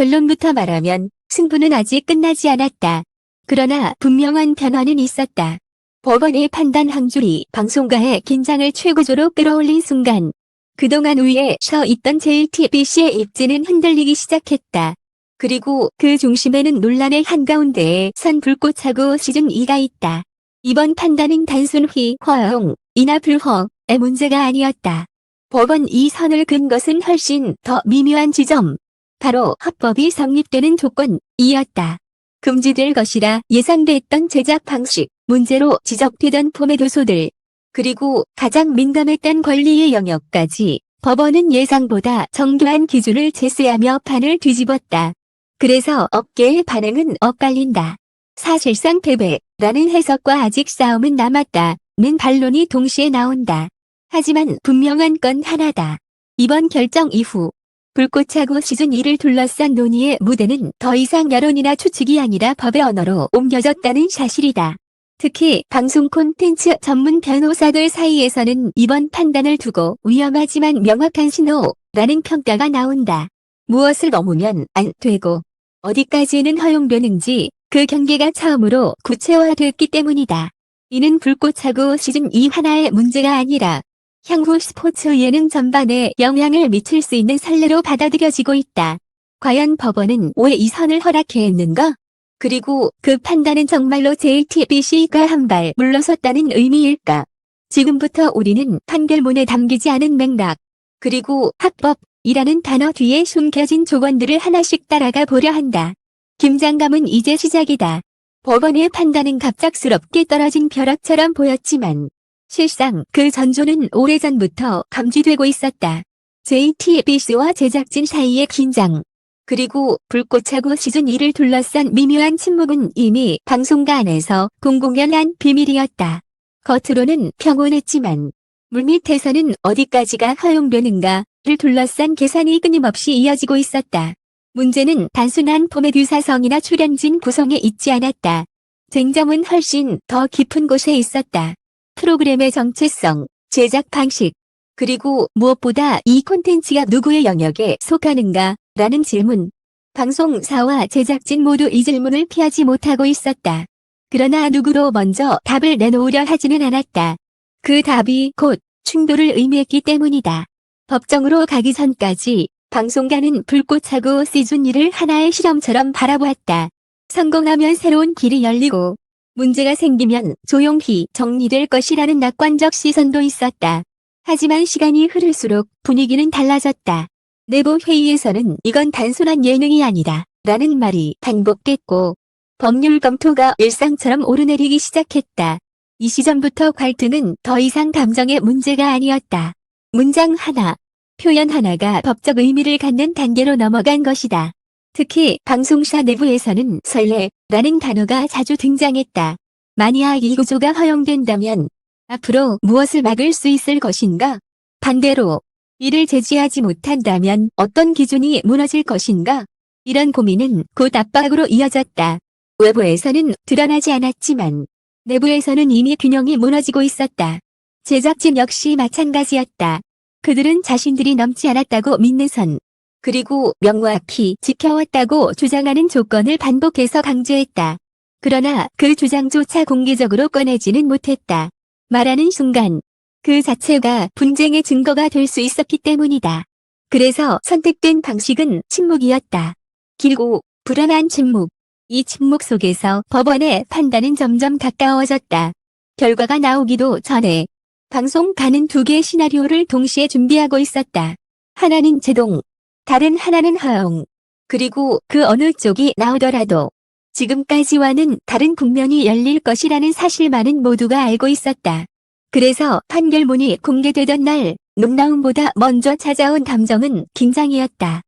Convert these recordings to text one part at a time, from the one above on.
결론부터 말하면 승부는 아직 끝나지 않았다. 그러나 분명한 변화는 있었다. 법원의 판단 한 줄이 방송가의 긴장을 최고조로 끌어올린 순간 그동안 위에 서 있던 JTBC의 입지는 흔들리기 시작했다. 그리고 그 중심에는 논란의 한가운데에 선 불꽃하고 시즌2가 있다. 이번 판단은 단순히 허용이나 불허의 문제가 아니었다. 법원 이 선을 긋은 것은 훨씬 더 미묘한 지점. 바로 합법이 성립되는 조건이었다. 금지될 것이라 예상됐던 제작 방식, 문제로 지적되던 포맷 요소들, 그리고 가장 민감했던 권리의 영역까지 법원은 예상보다 정교한 기준을 제시하며 판을 뒤집었다. 그래서 업계의 반응은 엇갈린다. 사실상 패배라는 해석과 아직 싸움은 남았다는 반론이 동시에 나온다. 하지만 분명한 건 하나다. 이번 결정 이후 불꽃차고 시즌2를 둘러싼 논의의 무대는 더 이상 여론이나 추측이 아니라 법의 언어로 옮겨졌다는 사실이다. 특히 방송 콘텐츠 전문 변호사들 사이에서는 이번 판단을 두고 위험하지만 명확한 신호라는 평가가 나온다. 무엇을 넘으면 안 되고 어디까지는 허용되는지 그 경계가 처음으로 구체화됐기 때문이다. 이는 불꽃차고 시즌2 하나의 문제가 아니라 향후 스포츠 예능 전반에 영향을 미칠 수 있는 선례로 받아들여지고 있다. 과연 법원은 왜 이 선을 허락했는가? 그리고 그 판단은 정말로 JTBC가 한 발 물러섰다는 의미일까? 지금부터 우리는 판결문에 담기지 않은 맥락, 그리고 합법이라는 단어 뒤에 숨겨진 조건들을 하나씩 따라가 보려 한다. 긴장감은 이제 시작이다. 법원의 판단은 갑작스럽게 떨어진 벼락처럼 보였지만 실상 그 전조는 오래전부터 감지되고 있었다. JTBC와 제작진 사이의 긴장, 그리고 불꽃차고 시즌2를 둘러싼 미묘한 침묵은 이미 방송가 안에서 공공연한 비밀이었다. 겉으로는 평온했지만 물밑에서는 어디까지가 허용되는가를 둘러싼 계산이 끊임없이 이어지고 있었다. 문제는 단순한 포맷 유사성이나 출연진 구성에 있지 않았다. 쟁점은 훨씬 더 깊은 곳에 있었다. 프로그램의 정체성, 제작 방식, 그리고 무엇보다 이 콘텐츠가 누구의 영역에 속하는가 라는 질문. 방송사와 제작진 모두 이 질문을 피하지 못하고 있었다. 그러나 누구로 먼저 답을 내놓으려 하지는 않았다. 그 답이 곧 충돌을 의미했기 때문이다. 법정으로 가기 전까지 방송가는 불꽃차고 시즌2를 하나의 실험처럼 바라보았다. 성공하면 새로운 길이 열리고 문제가 생기면 조용히 정리될 것이라는 낙관적 시선도 있었다. 하지만 시간이 흐를수록 분위기는 달라졌다. 내부 회의에서는 이건 단순한 예능이 아니다 라는 말이 반복됐고 법률 검토가 일상처럼 오르내리기 시작했다. 이 시점부터 갈등은 더 이상 감정의 문제가 아니었다. 문장 하나, 표현 하나가 법적 의미를 갖는 단계로 넘어간 것이다. 특히 방송사 내부에서는 설레라는 단어가 자주 등장했다. 만약 이 구조가 허용된다면 앞으로 무엇을 막을 수 있을 것인가? 반대로 이를 제지하지 못한다면 어떤 기준이 무너질 것인가? 이런 고민은 곧 압박으로 이어졌다. 외부에서는 드러나지 않았지만 내부에서는 이미 균형이 무너지고 있었다. 제작진 역시 마찬가지였다. 그들은 자신들이 넘지 않았다고 믿는 선, 그리고 명확히 지켜왔다고 주장하는 조건을 반복해서 강조했다. 그러나 그 주장조차 공개적으로 꺼내지는 못했다. 말하는 순간 그 자체가 분쟁의 증거가 될 수 있었기 때문이다. 그래서 선택된 방식은 침묵이었다. 길고 불안한 침묵. 이 침묵 속에서 법원의 판단은 점점 가까워졌다. 결과가 나오기도 전에 방송가는 두 개의 시나리오를 동시에 준비하고 있었다. 하나는 제동, 다른 하나는 허용. 그리고 그 어느 쪽이 나오더라도 지금까지와는 다른 국면이 열릴 것이라는 사실만은 모두가 알고 있었다. 그래서 판결문이 공개되던 날 녹나움보다 먼저 찾아온 감정은 긴장이었다.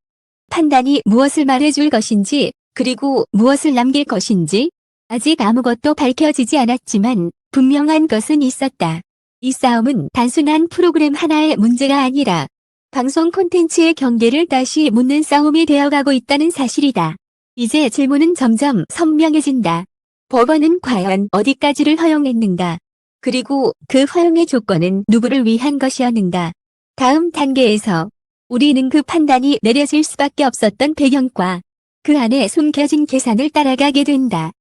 판단이 무엇을 말해줄 것인지, 그리고 무엇을 남길 것인지 아직 아무것도 밝혀지지 않았지만 분명한 것은 있었다. 이 싸움은 단순한 프로그램 하나의 문제가 아니라 방송 콘텐츠의 경계를 다시 묻는 싸움이 되어가고 있다는 사실이다. 이제 질문은 점점 선명해진다. 법원은 과연 어디까지를 허용했는가? 그리고 그 허용의 조건은 누구를 위한 것이었는가? 다음 단계에서 우리는 그 판단이 내려질 수밖에 없었던 배경과 그 안에 숨겨진 계산을 따라가게 된다.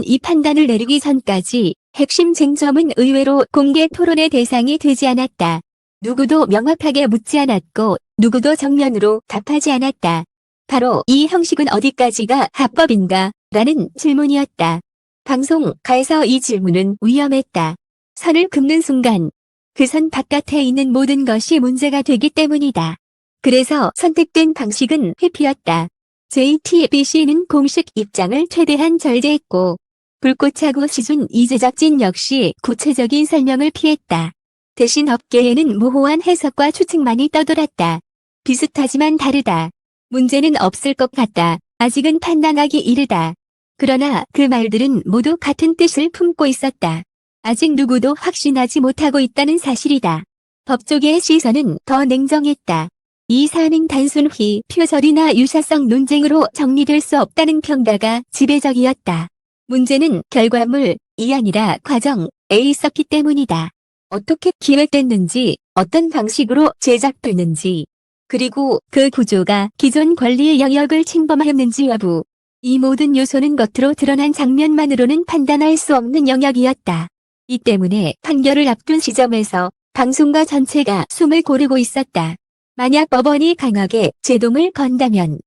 이 판단을 내리기 전까지 핵심 쟁점은 의외로 공개 토론의 대상이 되지 않았다. 누구도 명확하게 묻지 않았고 누구도 정면으로 답하지 않았다. 바로 이 형식은 어디까지가 합법인가? 라는 질문이었다. 방송가에서 이 질문은 위험했다. 선을 긋는 순간 그 선 바깥에 있는 모든 것이 문제가 되기 때문이다. 그래서 선택된 방식은 회피였다. JTBC는 공식 입장을 최대한 절제했고 불꽃차고 시즌 2 제작진 역시 구체적인 설명을 피했다. 대신 업계에는 모호한 해석과 추측만이 떠돌았다. 비슷하지만 다르다. 문제는 없을 것 같다. 아직은 판단하기 이르다. 그러나 그 말들은 모두 같은 뜻을 품고 있었다. 아직 누구도 확신하지 못하고 있다는 사실이다. 법조계의 시선은 더 냉정했다. 이 사안은 단순히 표절이나 유사성 논쟁으로 정리될 수 없다는 평가가 지배적이었다. 문제는 결과물이 아니라 과정에 있었기 때문이다. 어떻게 기획됐는지, 어떤 방식으로 제작됐는지, 그리고 그 구조가 기존 권리의 영역을 침범했는지 여부. 이 모든 요소는 겉으로 드러난 장면만으로는 판단할 수 없는 영역이었다. 이 때문에 판결을 앞둔 시점에서 방송가 전체가 숨을 고르고 있었다. 만약 법원이 강하게 제동을 건다면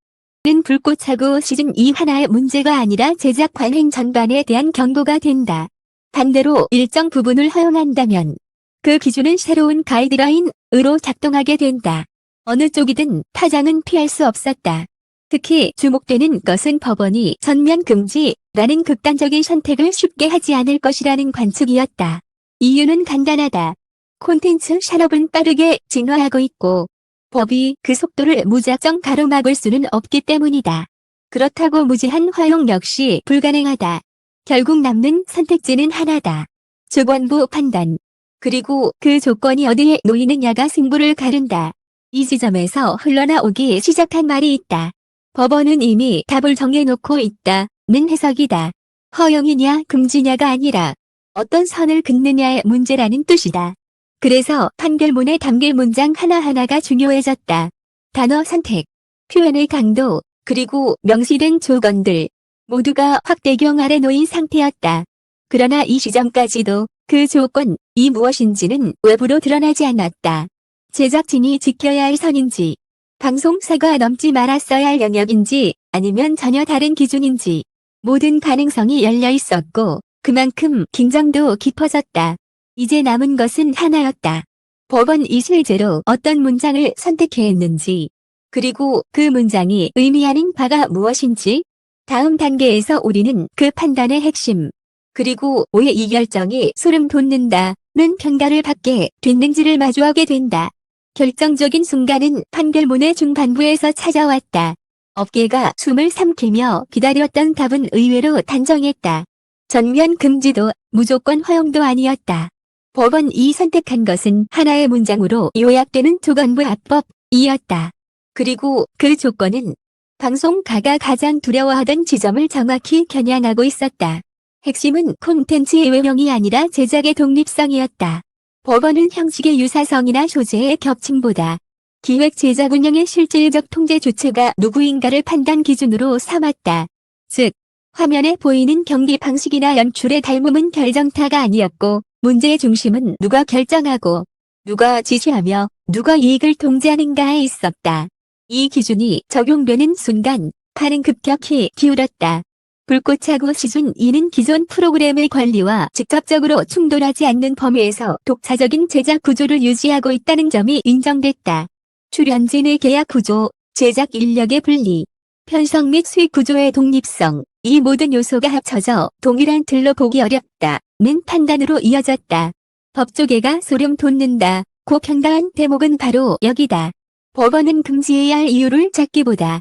는 불꽃차고 시즌 2 하나의 문제가 아니라 제작 관행 전반에 대한 경고가 된다. 반대로 일정 부분을 허용한다면 그 기준은 새로운 가이드라인으로 작동하게 된다. 어느 쪽이든 파장은 피할 수 없었다. 특히 주목되는 것은 법원이 전면 금지라는 극단적인 선택을 쉽게 하지 않을 것이라는 관측이었다. 이유는 간단하다. 콘텐츠 산업은 빠르게 진화하고 있고 법이 그 속도를 무작정 가로막을 수는 없기 때문이다. 그렇다고 무제한 허용 역시 불가능하다. 결국 남는 선택지는 하나다. 주관부 판단. 그리고 그 조건이 어디에 놓이느냐가 승부를 가른다. 이 지점에서 흘러나오기 시작한 말이 있다. 법원은 이미 답을 정해놓고 있다는 해석이다. 허용이냐 금지냐가 아니라 어떤 선을 긋느냐의 문제라는 뜻이다. 그래서 판결문에 담길 문장 하나하나가 중요해졌다. 단어 선택, 표현의 강도, 그리고 명시된 조건들 모두가 확대경 아래 놓인 상태였다. 그러나 이 시점까지도 그 조건이 무엇인지는 외부로 드러나지 않았다. 제작진이 지켜야 할 선인지, 방송사가 넘지 말았어야 할 영역인지, 아니면 전혀 다른 기준인지 모든 가능성이 열려 있었고 그만큼 긴장도 깊어졌다. 이제 남은 것은 하나였다. 법원이 실제로 어떤 문장을 선택해야 했는지, 그리고 그 문장이 의미하는 바가 무엇인지, 다음 단계에서 우리는 그 판단의 핵심, 그리고 왜 이 결정이 소름 돋는다는 평가를 받게 됐는지를 마주하게 된다. 결정적인 순간은 판결문의 중반부에서 찾아왔다. 업계가 숨을 삼키며 기다렸던 답은 의외로 단정했다. 전면 금지도 무조건 허용도 아니었다. 법원이 선택한 것은 하나의 문장으로 요약되는 조건부 합법이었다. 그리고 그 조건은 방송가가 가장 두려워하던 지점을 정확히 겨냥하고 있었다. 핵심은 콘텐츠의 외형이 아니라 제작의 독립성이었다. 법원은 형식의 유사성이나 소재의 겹침보다 기획 제작 운영의 실질적 통제 주체가 누구인가를 판단 기준으로 삼았다. 즉, 화면에 보이는 경기 방식이나 연출의 닮음은 결정타가 아니었고 문제의 중심은 누가 결정하고 누가 지시하며 누가 이익을 통제하는가에 있었다. 이 기준이 적용되는 순간 판은 급격히 기울었다. 불꽃차고 시즌 2는 기존 프로그램의 권리와 직접적으로 충돌하지 않는 범위에서 독자적인 제작 구조를 유지하고 있다는 점이 인정됐다. 출연진의 계약 구조, 제작 인력의 분리, 편성 및 수익 구조의 독립성, 이 모든 요소가 합쳐져 동일한 틀로 보기 어렵다는 판단으로 이어졌다. 법조계가 소름 돋는다. 고 평가한 대목은 바로 여기다. 법원은 금지해야 할 이유를 찾기보다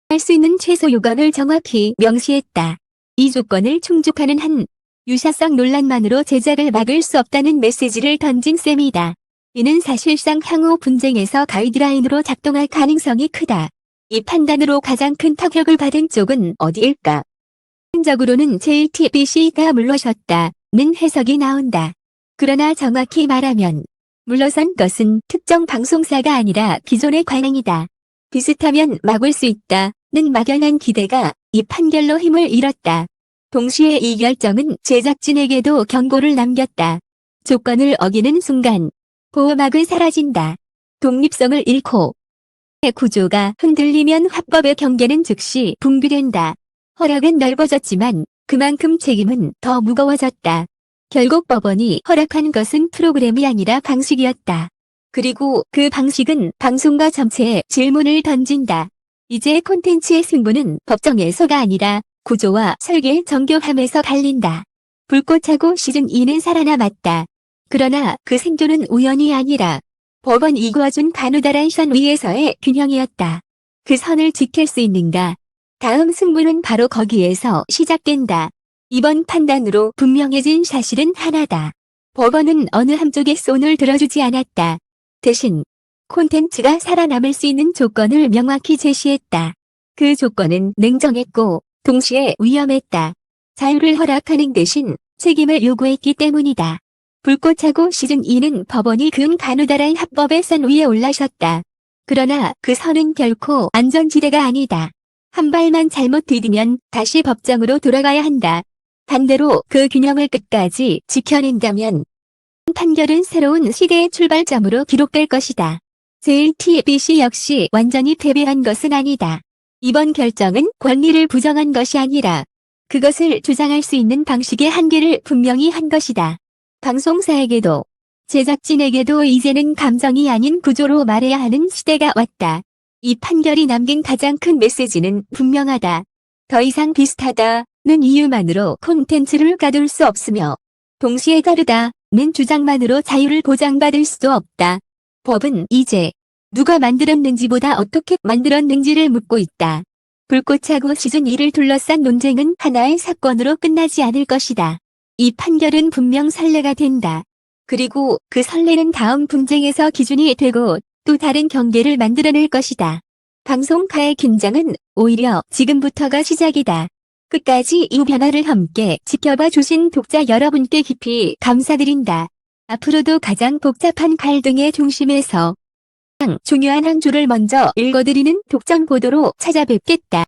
할 수 있는 최소 요건을 정확히 명시했다. 이 조건을 충족하는 한 유사성 논란만으로 제작을 막을 수 없다는 메시지를 던진 셈이다. 이는 사실상 향후 분쟁에서 가이드라인으로 작동할 가능성이 크다. 이 판단으로 가장 큰 타격을 받은 쪽은 어디일까? 적으로는 JTBC가 물러섰다는 해석이 나온다. 그러나 정확히 말하면 물러선 것은 특정 방송사가 아니라 기존의 관행이다. 비슷하면 막을 수 있다. 막연한 기대가 이 판결로 힘을 잃었다. 동시에 이 결정은 제작진에게도 경고를 남겼다. 조건을 어기는 순간 보호막은 사라진다. 독립성을 잃고 구조가 흔들리면 화법의 경계는 즉시 붕괴된다. 허락은 넓어졌지만 그만큼 책임은 더 무거워졌다. 결국 법원이 허락한 것은 프로그램이 아니라 방식이었다. 그리고 그 방식은 방송가 전체에 질문을 던진다. 이제 콘텐츠의 승부는 법정에서가 아니라 구조와 설계의 정교함에서 갈린다. 불꽃하고 시즌2는 살아남았다. 그러나 그 생존은 우연이 아니라 법원이 그어준 가느다란 선 위에서의 균형이었다. 그 선을 지킬 수 있는가? 다음 승부는 바로 거기에서 시작된다. 이번 판단으로 분명해진 사실은 하나다. 법원은 어느 한쪽의 손을 들어주지 않았다. 대신 콘텐츠가 살아남을 수 있는 조건을 명확히 제시했다. 그 조건은 냉정했고 동시에 위험했다. 자유를 허락하는 대신 책임을 요구했기 때문이다. 불꽃하고 시즌2는 법원이 그은 가느다란 합법의 선 위에 올라섰다. 그러나 그 선은 결코 안전지대가 아니다. 한 발만 잘못 디디면 다시 법정으로 돌아가야 한다. 반대로 그 균형을 끝까지 지켜낸다면 판결은 새로운 시대의 출발점으로 기록될 것이다. JTBC 역시 완전히 패배한 것은 아니다. 이번 결정은 권리를 부정한 것이 아니라 그것을 주장할 수 있는 방식의 한계를 분명히 한 것이다. 방송사에게도 제작진에게도 이제는 감정이 아닌 구조로 말해야 하는 시대가 왔다. 이 판결이 남긴 가장 큰 메시지는 분명하다. 더 이상 비슷하다는 이유만으로 콘텐츠를 가둘 수 없으며 동시에 다르다는 주장만으로 자유를 보장받을 수도 없다. 법은 이제 누가 만들었는지보다 어떻게 만들었는지를 묻고 있다. 불꽃하고 시즌2를 둘러싼 논쟁은 하나의 사건으로 끝나지 않을 것이다. 이 판결은 분명 선례가 된다. 그리고 그 선례는 다음 분쟁에서 기준이 되고 또 다른 경계를 만들어낼 것이다. 방송가의 긴장은 오히려 지금부터가 시작이다. 끝까지 이 변화를 함께 지켜봐 주신 독자 여러분께 깊이 감사드린다. 앞으로도 가장 복잡한 갈등의 중심에서 가장 중요한 한 줄을 먼저 읽어드리는 독점 보도로 찾아뵙겠다.